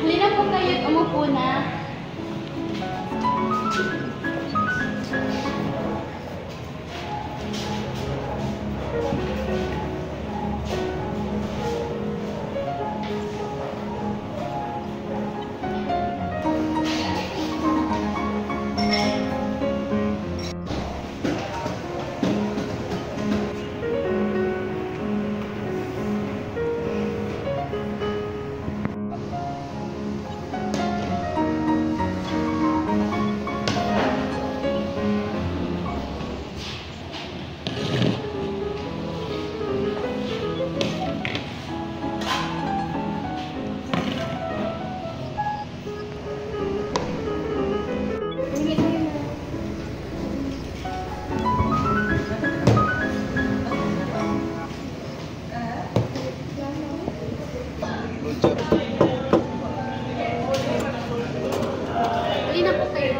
Halina po kayo at umupo na. Halina po kayo.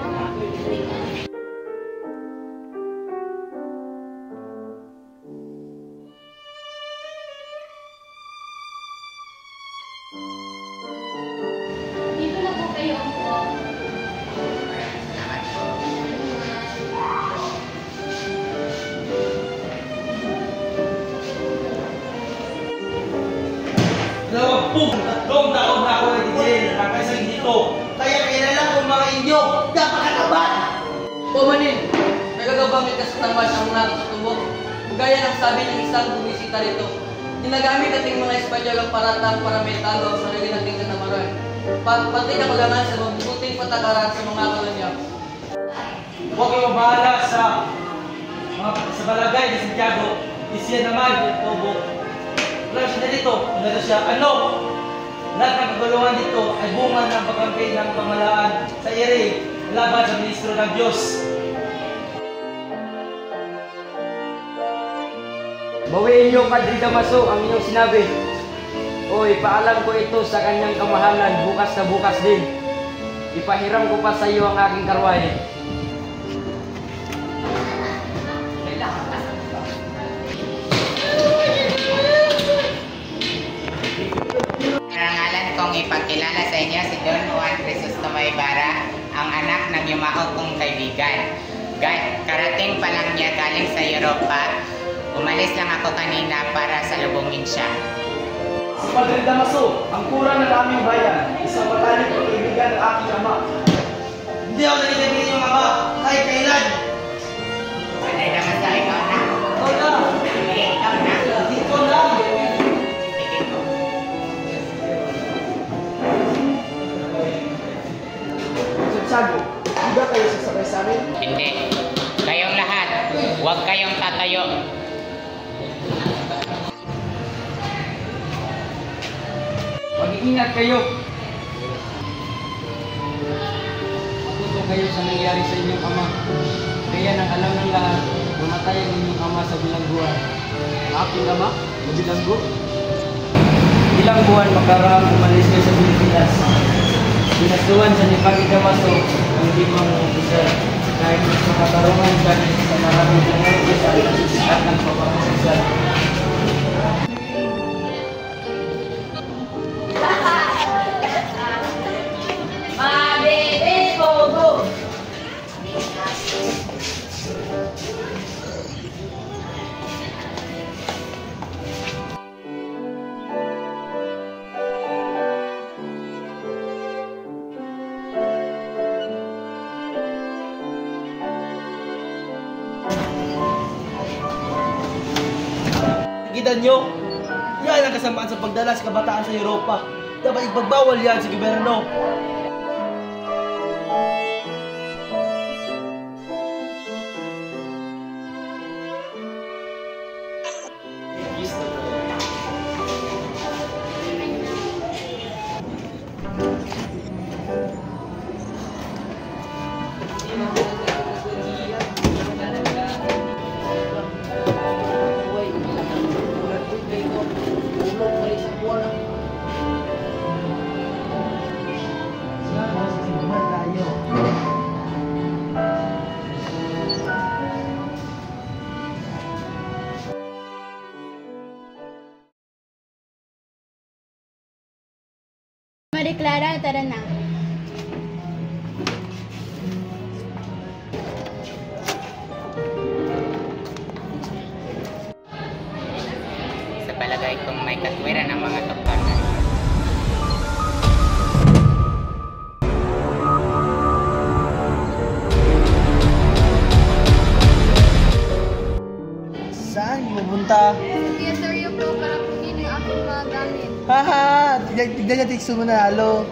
Dito na po kayo po. Tatlong taon na ako nag-jail, nakasing dito. Kaya kilala ko mga inyo, napakataban! Pumanin, nagagagamit ka sa tangwas ang mga tutubok. Gaya ng sabi ng isang bumisita rito, ginagamit ating mga espalyagang paratang para may talo ang sarili nating katamaran. Pati na magangan sa mabuting patakaran sa mga kolonya. Huwag kayong bahala sa balagay ni Santiago. Isiya naman yung tubo. Wala siya na dito. Ano siya? Ano? Lahat ng kaguluhan dito ay bunga ng pagkampay ng pamalaan sa iri laban sa ministro ng Diyos. Bawiin niyo, Padre Damaso, ang inyong sinabi. Oy, paalam ko ito sa kanyang kamahalan bukas na bukas din. Ipahiram ko pa sa iyo ang aking karwahe. Karangalan kong ipakilala sa inyo si Don Juan Crisostomo Ibarra, ang anak ng yumao kong kaibigan. Karating pa lang niya galing sa Europa. Umalis lang ako kanina para salubungin siya. Si Padre Damaso, ang kurang ng aming bayan, isang matalik at kaibigan ng aking ama. Hindi ako nalilagay yung ama, kahit kailan. Padre Damaso, ikaw na. Ikaw na. Ikaw na. Ikaw na. Sige ko. Santiago, hindi ba kayo sasabay sa amin? Hindi. Kayong lahat, huwag kayong tatayo. Mag-iingat kayo. Matuto kayo sa nangyari sa inyong ama. Kaya nang alam ng lahat, namatay ang inyong ama sa bilangguan. Ang aking ama, sa bilanggo. Ilang buwan makarang umalis kayo sa Pilipinas. Binasuhan sa ni Padre Damaso ang limang officer. Kahit mas makatarungan siya sa maraming officer at nagpapakasasal. Kita nyo, yan ang kasamaan sa pagdala sa kabataan sa Europa. Dapat ipagbawal yan sa gobyerno. Marie Clara, tara na. Sa palagay kong may katwiran ang mga doktor na ito. Saan pupunta? Yes, sir, yung po para kunin yung aking mga gamit. Haha! Tignan niya tikso mo na halo.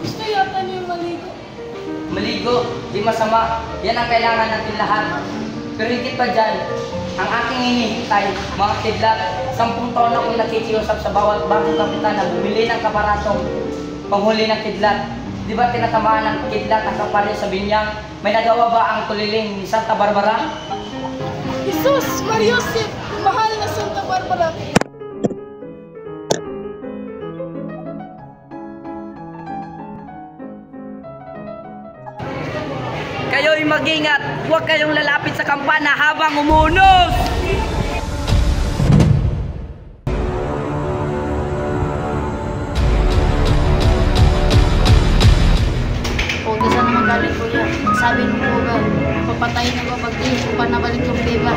Gusto yata niyo yung maligo. Maligo, di masama. Yan ang kailangan natin lahat. Pero higit pa dyan, ang aking hinihintay, mga kidlat, 10 taon akong nakikiusap sa bawat bagong kapitan na bumili ng kaparatong panghuli ng kidlat. Di ba tinatamaan ng kidlat ang kapare sa binyang? May nagawa ba ang tuliling ni Santa Barbara? Jesus, Mariosip, mahal na Santa Barbara. Kayo'y mag-ingat, huwag kayong lalapit sa kampana habang umunos! O, di saan naman galing kuya? Sabi mo po ba, papatayin na ba pag-iis ko pa nabalik yung diba?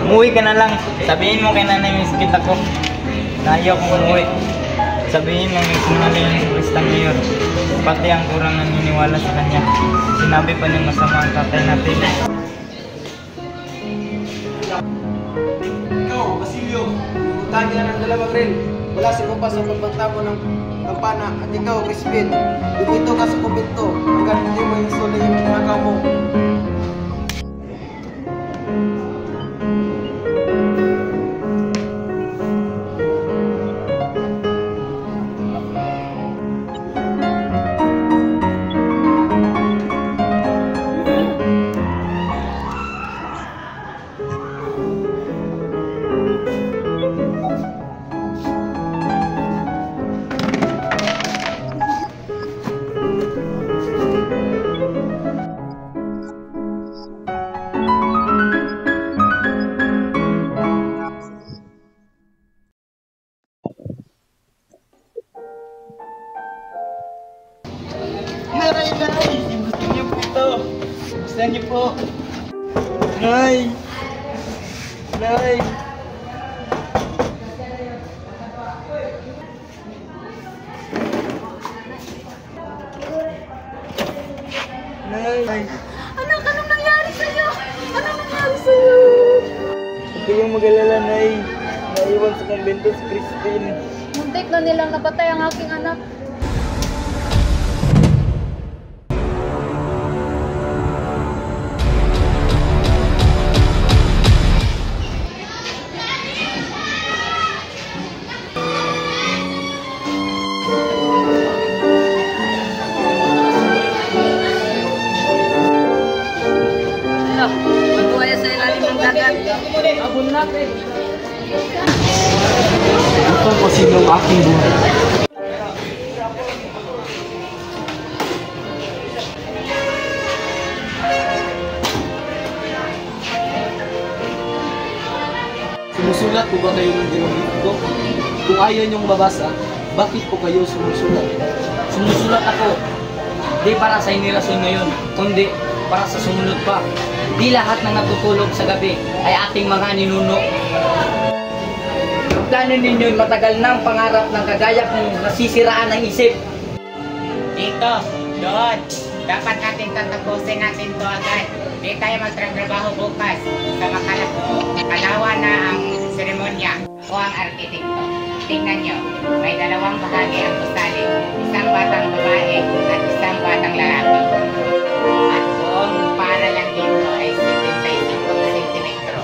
Umuwi ka na lang. Sabihin mo kay nanay miss kita ko. Na ayaw kong umuwi. Sabihin mo may sinungaling yung Kristang Mayor. Pati ang kurang naniniwala sa kanya. Sinabi pa niya masama ang tatay natin. Ikaw, Basilio, pumuntahan niya ng dalawang rin. Wala si Kumpas sa pagbanta mo ng kampana. At ikaw, Crispin, dito ka sa kumpento hanggang hindi mo insuli yung tinakaw mo. Nay! Gusto niyo po ito. Gusto niyo po. Nay! Nay! Nay! Anak, anong nangyari sa'yo? Anong nangyari sa'yo? Huwag kayong mag-alala, Nay. Naiwan sa kumbento si Christine. Muntik na nilang napatay ang aking anak. Magbuhaya sa ilalim ng dagat. Abon natin. Ito po sinong aking buhay. Sumusulat po ba kayo ng Jeronimo? Kung ayaw niyong mabasa, bakit po kayo sumusulat? Sumusulat ako. Di para sa inirasyon ngayon, kundi para sa sumunod pa. Di lahat ng natutulog sa gabi ay ating mga ninuno. Plano ninyo'y matagal ng pangarap ng kagaya kung nasisiraan ang isip. Dito, doon. Dapat natin tatapusin natin to agad. Di tayo magtrabaho bukas sa makalawa na ang seremonya o ang arkitekto. Tingnan nyo, may dalawang bahagi ang gusali. Isang batang babae at isang batang lalaki. At buong paaralan dito ay 75 sentimetro.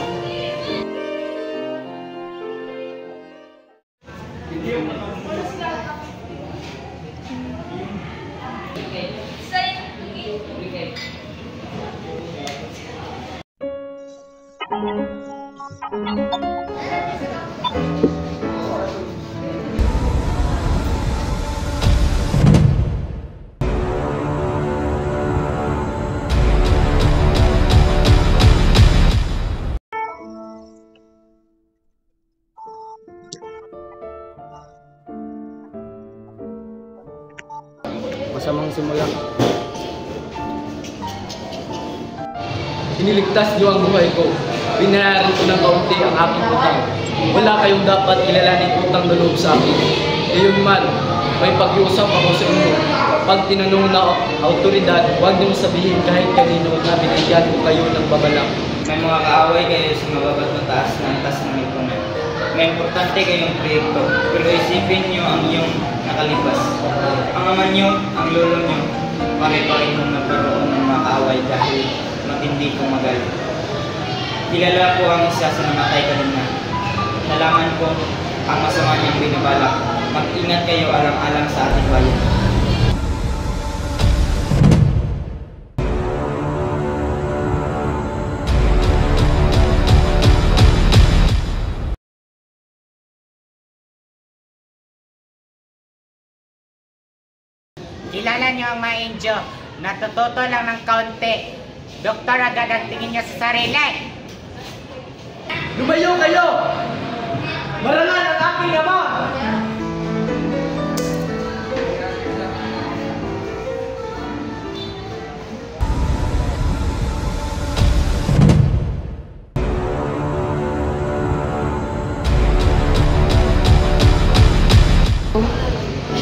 masamang simula. Iniligtas niyo ang buhay ko. Binayaran ko ng kaunti ang aking utang. Wala kayong dapat kilalaning utang na loob sa akin. Gayon man, may pag-iusap ako sa inyo. Pag tinanong na autoridad, huwag niyong sabihin kahit kanino na binigyan ko kayo ng babala. May mga kaaway kayo sa mababat na taas ng antas ng lipunan. May importante kayong proyekto, pero isipin niyo ang iyong nakalipas. Ang ama niyo, ang lolo niyo, pare-parehong nagkaroon ng mga kaaway dahil matindi kong magalit. Kilala ko ang isa sa namatay kanina. Nalaman ko ang masama niyang binabalak. Mag-ingat kayo alang-alang sa ating bayan. Kilala niyo ang mga Indio, natututo lang ng kaunti. Doktor agad ang tingin niyo sa sarili. Lumayo kayo! Marangal ang aking ama!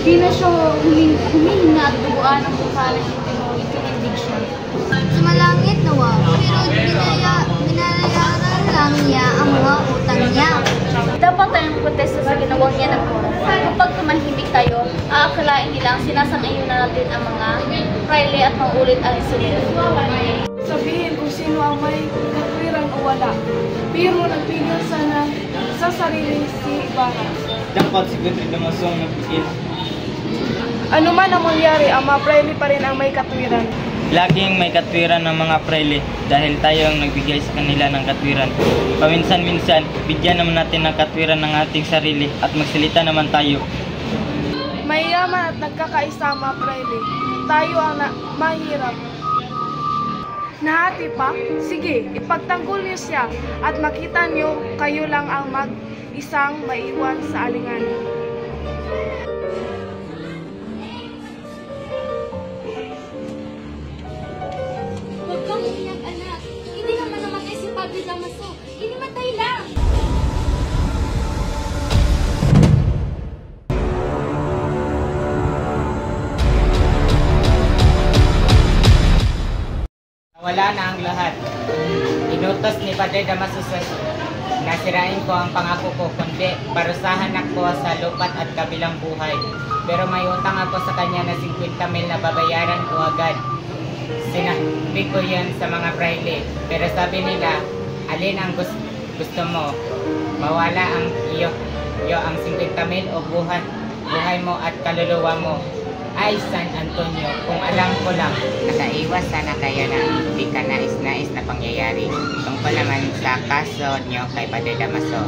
Hindi na siya humihinga at duguan ang pusalan ng itindig siya. Sumalangit nawa, pero binayaran lang niya ang mga utang niya. Dapat tayong protesta sa ginawang niya ng Kora. Kapag tumahimik tayo, aakalain nila ang sinasang-ayon na natin ang mga praile at maulit ang insulin. Sabihin kung sino ang may katwiran o wala. Pero nagpigil sana sa sarili si Ibarra. Dapat si Gudri Damasong nagpigil. Ano man ang mangyari, ang mga praile pa rin ang may katwiran. Laging may katwiran ng mga praile dahil tayo ang nagbigay sa kanila ng katwiran. Paminsan-minsan, bigyan naman natin ng katwiran ng ating sarili at magsalita naman tayo. Mayaman at nagkakaisa ang mga praile. Tayo ang mahirap. Nahati pa? Sige, ipagtanggol niyo siya at makita niyo kayo lang ang mag-isang maiwan sa alinganin. Huwag kang umiyak, anak. Hindi naman namatay si Padre Damaso. Inimatay lang. Wala na ang lahat. Inutos ni Padre Damaso na sirain ko ang pangako ko, kundi parusahan ako sa lupat at kabilang buhay. Pero may utang ako sa kanya na 50,000 na babayaran ko agad. Sinabi ko yan sa mga praile, pero sabi nila, alin ang gusto mo? Mawala ang iyo ang 50,000 o buhay mo at kaluluwa mo. Ay, San Antonio, kung alam ko lang, nakaiwas sana kayo na hindi ka nais-nais na pangyayari. Tungkol naman sa kaso nyo kay Padre Damaso,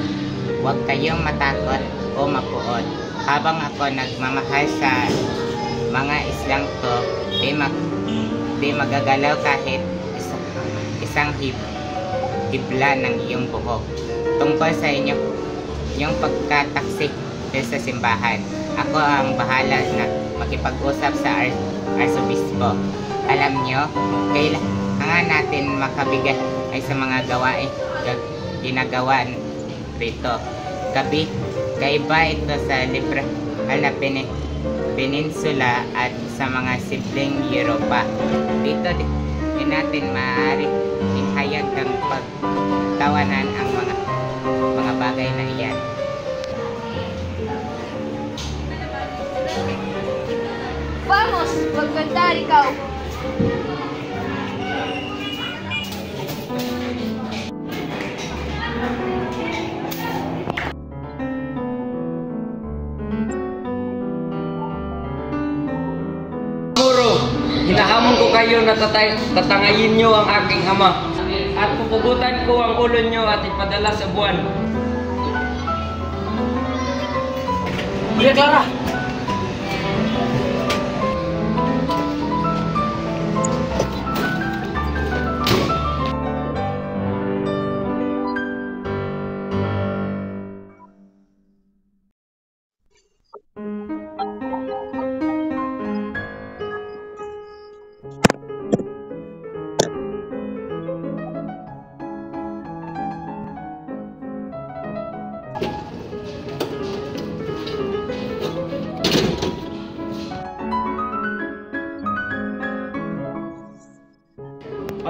huwag kayong matakot o mapuot. Habang ako nagmamahal sa mga islang ko, di magagalaw kahit isang hibla ng iyong buhok. Tungkol sa yung pagkataksik sa simbahan, ako ang bahala na makipag-usap sa arsobispo. Alam nyo, kailangan natin makabigay ay sa mga gawain ginagawa rito. Kaiba ito sa liberal na peninsula at sa mga simpleng Europa. Dito din natin maaari inhayag ng pagtawanan ang mga bagay na iyan. Vamos, magkantar ikaw. Hinahamon ko kayo na tatangayin nyo ang aking ama at pupugutan ko ang ulo nyo at ipadala sa buwan. Maria Clara!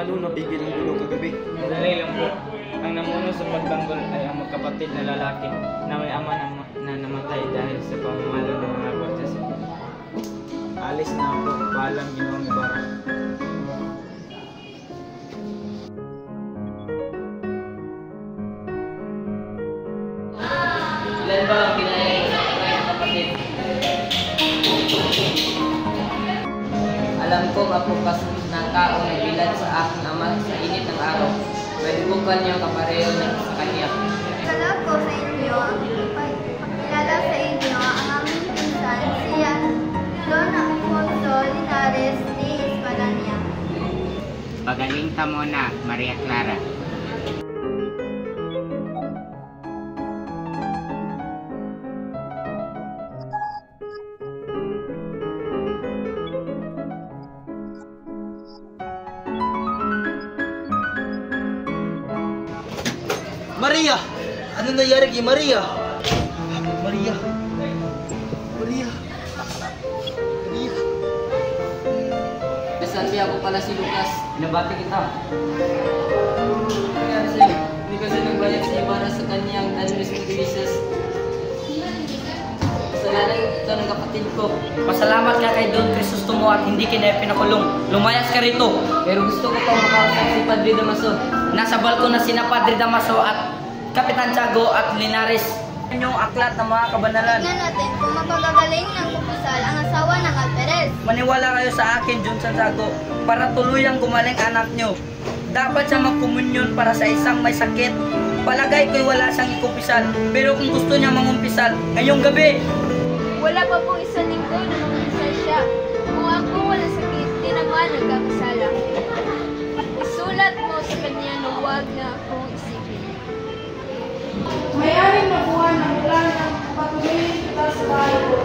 paano napigil ang gulo kagabi? Madali lang po. Ang namuno sa pagtanggol ay ang magkapatid na lalaki na may ama na namatay dahil sa pamamalo ng mga kotses. Alis na ako. Paalam, Ginoong Ibarra. Ilan ba ang kinaya sa kanyang kapatid? Alam ko mapukas ng kao na bilad sa aking ama sa init ng araw. Pwede ko ba niyo kapareho sa kanya? Pakilala ko sa inyo ang aming pinsan, si Don Alfonso Linares de Espadaña. Pagaling ka muna, Maria Clara. Maria! Ano nangyari kay Maria? Maria! Maria! Maria! Nasabi ako pala si Lucas. Binabati kita. Kaya sa'yo, hindi kasi nagbayad si Ibarra sa kanyang Danres Services. Kasalanan ito ng kapatid ko. Pasalamat nga kay Don Crisostomo at hindi kita pinakulong. Lumayas ka rito. Pero gusto ko pang makausap si Padre Damaso. Nasa balkon na sina Padre Damaso at Kapitan Tiago at Linares. Yan yung aklat ng mga kabanalan. Tingnan natin kung mapagagaling ng kupisal ang asawa ng Alperes. Maniwala kayo sa akin, John Santiago, para tuluyang gumaling anak nyo. Dapat siya magkomunyon para sa isang may sakit. Palagay ko'y wala siyang ikupisal. Pero kung gusto niya mangumpisal, ngayong gabi. Wala pa pong isang linggo na mag-umpisal siya. Kung ako wala sakit, di naman nagkakasala. Isulat mo sa kanya na huwag na akong isipin. May-ari na buwan ng ulan ng patuloy kita sa bahay ko.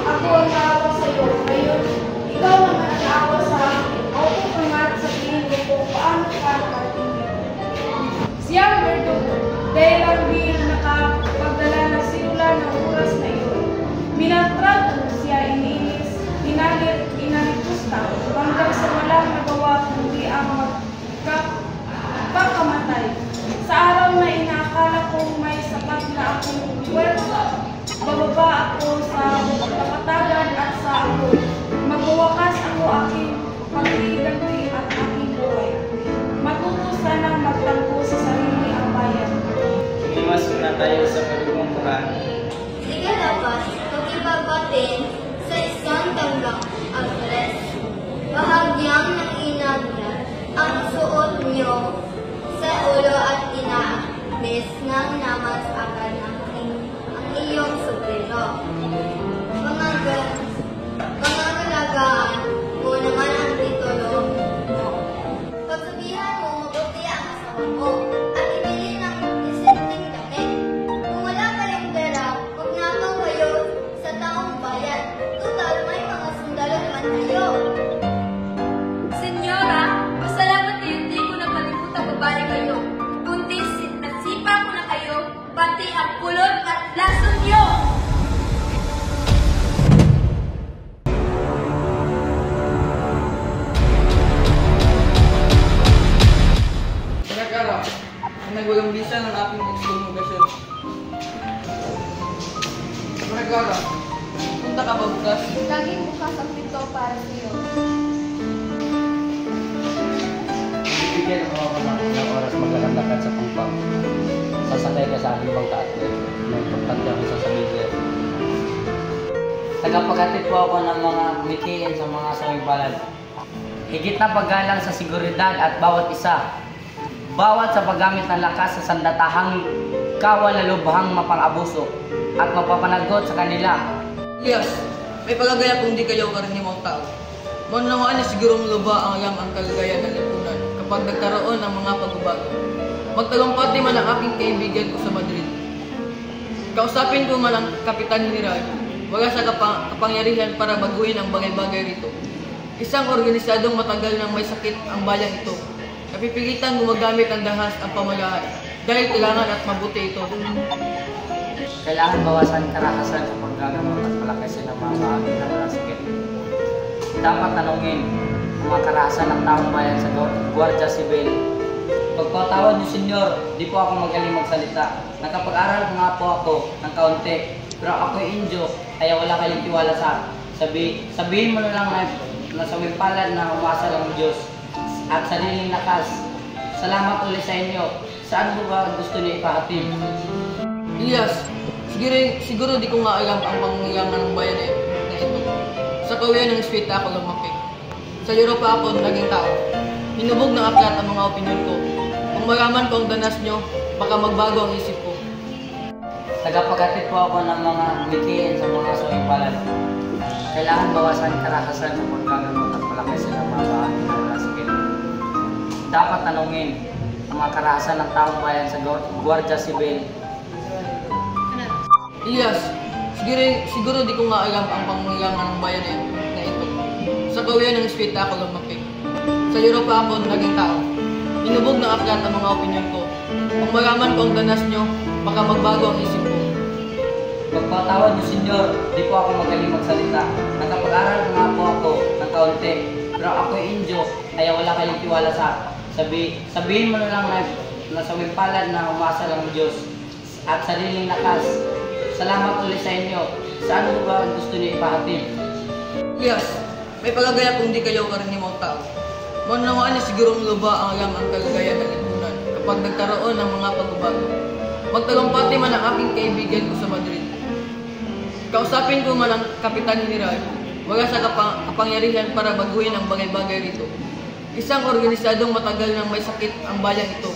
Ako ang naawa sa iyo. Ngayon, ikaw naman ang naawa sa akin. Ako pangat sabihin ko kung paano ka nakatingin. Siya ang verdugo. Dahil ang di nakapagdala ng simula ng oras na iyon. Minatrato siya iniinis, inalikusta, hanggang sa walang nagawa kundi ang magkakamatay. Sa araw na inaakala kong may sapat na akong puwersa, bababa ako sa kapatagan at sa ako. Magwawakas ako aking paghiganti at aking buhay. Matuto sanang magtangko sa sarili ang bayan. Tumiwas na tayo sa kalugong Quran. Ikalapas, pag-ibabatin sa isang tanggang Alperes. Bahagyang ng inagyan ang suot niyo sa ulo at inaabis ng namasakan ang iyong sombrero. Pangangalagaan mo naman ang titulo mo. Pagsabihan mo mabuti ang asawa mo at ibili ng disenteng damit. Kung wala kayong pera, huwag nakaw kayo sa taong bayan. Tutal, may mga sundalo naman kayo. Senyora, pasalamat kayo hindi ko na palimutan babae kayo. Kundi nasipa ko na kayo, pati ang pulot at lason niyo. Sinagara, nagwalang bisa ng aking ekskomunikasyon. Sinagara, punta ka ba bukas? Laging bukas ang pinto para sa iyo. Bibigyan ako ng oras maglalakad sa pangpang. Sasakay ka sa aking bangka at may importante ako sasabihin sa'yo. Tagapaghatid po ako ng mga mitiin sa mga sawing-palad. Higit na paggalang sa seguridad at bawat isa. Bawat sa paggamit ng lakas sa sandatahang kawal na lubhang mapang-abuso at mapapanagot sa kanila. Elias, may palagaya kung di kayo karaniwang tao. Manawaan na siguro luba ang alam ang kalagayan ng lipunan kapag nagkaroon ng mga pagbabago. Magtalumpati man ang aking kaibigan ko sa Madrid. Kausapin ko man ang Kapitan General. Wala sa kapangyarihan para baguhin ang bagay-bagay rito. Isang organisadong matagal nang may sakit ang bayan ito. Napipilitan gumagamit ng dahas ang pamalaan dahil kailangan at mabuti ito. Kailangan bawasan karakasan sa paggagamot at palakasin ng mga bahagi ng mga sakit. Dapat tanungin ang mga karaasan ng taong bayan sa Guardia Civil. Pagpatawad niyo, Senyor, di po ako magaling magsalita. Nakapag-aral nga po ako ng kaunti, pero ako'y Indio, kaya wala kayong tiwala sa sabihin mo na lang na sa palad na umasa lang ang Diyos at sariling lakas. Salamat ulit sa inyo. Saan mo ba gusto niyo ipahatid? Elias, siguro di ko nga alam ang pangyayaman ng bayan na ito. Sa kawian ng Espiritu ako lumapit. Sa Europa ako naging tao. Hinubog ng aklat ang mga opinyon ko. Kung malaman ko ang danas nyo, baka magbago ang isip ko. Tagapaghatid po ako ng mga mitiin sa mga suwing-palad. Kailangan bawasan karakasan ng pagkagamot at palaki silang mga bahagi na wala sa gilid. Dapat tanungin ang mga karakasan ng taong bayan sa Guardia Civil. Elias, siguro di ko nga alam ang pangyayaman ng bayan na ito. Sa kawian ng Espiritu ako lumapit. Sa Europa ako naging tao. Hinubog ng aklat ang mga opinyon ko. Kung malaman ko ang danas nyo, baka magbago ang isip ko. Pagpatawad niyo, Senyor, di po ako magaling magsalita. Nakapag-aral nga po ako ng kaunti, pero ako'y Indio, kaya wala kayong tiwala sa sabihin mo na lang na sa palad na umasa lang ang Diyos at sariling lakas. Salamat ulit sa inyo. Saan mo ba gusto niyo ipahatid? Elias, may palagay akong di kayo karaniwang tao. Manawaan niya sigurong luba ang alam ang kalagayan ng lipunan kapag nagkaroon ng mga pagbabago. Magtalumpati man ang aking kaibigan ko sa Madrid. Kausapin ko man ang Kapitan General. Wala sa kapangyarihan para baguhin ang bagay-bagay rito. Isang organisadong matagal nang may sakit ang bayan ito.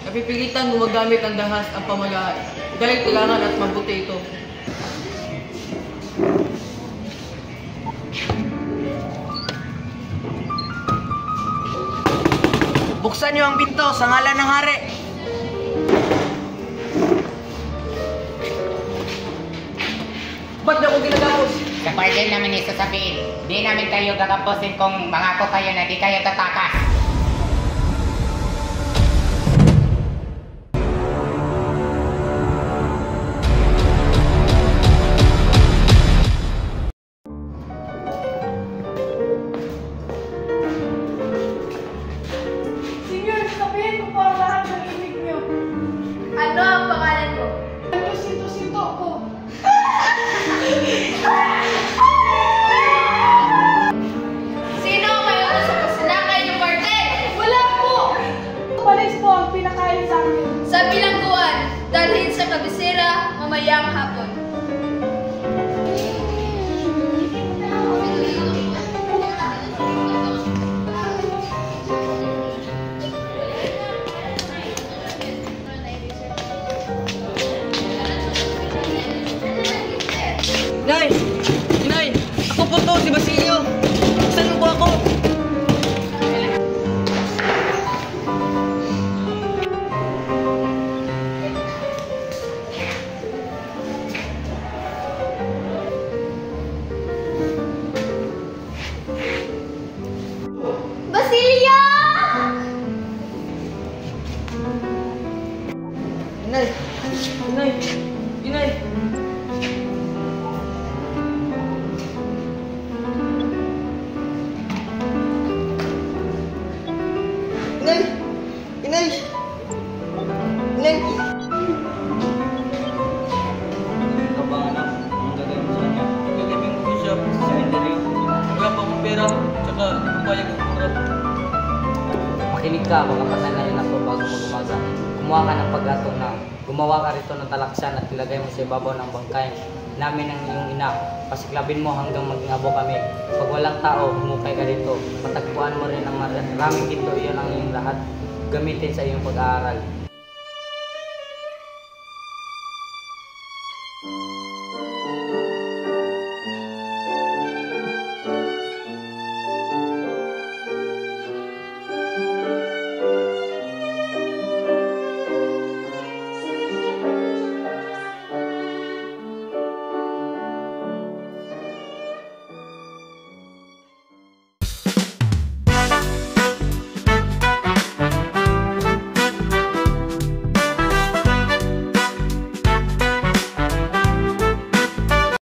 Napipilitan gumagamit ang dahas ang pamayahan dahil kailangan at mabuti ito. Buksan niyo ang pinto sa ngalan ng hari. Ba't na ako ginagapos? Sa pwede namin isasabihin, di namin kayo gagapusin kung mangako kayo na di kayo tatakas. Senyor, sabihin ko po ang lahat ng ibig niyo. Ano ang pangalan mo? Ano sinto-sinto ko? Sino ang may utos sa sinakay ng kwartel? Wala po! Palis po ang pinakain sa akin. Sa bilangguan, dalhin sa kabisera mamayang hapon. Inay! Inay! Ako po to, si Basilio! Saan po ako? Basilio! Inay! Inay! Inay! Inay! Inay! Inay! Ikaw ba anak? Anong gagawin mo sa kanya? Gagawin ko siya sa cemetery. Wala pa akong pera, tsaka upayag ang kurap. Makinig ka, baka patay na rin ako bago mag-umaga. Kumuha ka ng paggatong na gumawa ka rito ng talaksan at ilagay mo sa ibabaw ng bangkay namin ng iyong ina. Pasiklabin mo hanggang maging abo kami. Pag walang tao, humukay ka dito. Patagpuan mo rin ang maraming ginto, iyon ang iyong lahat. Gamitin sa iyong pag-aaral.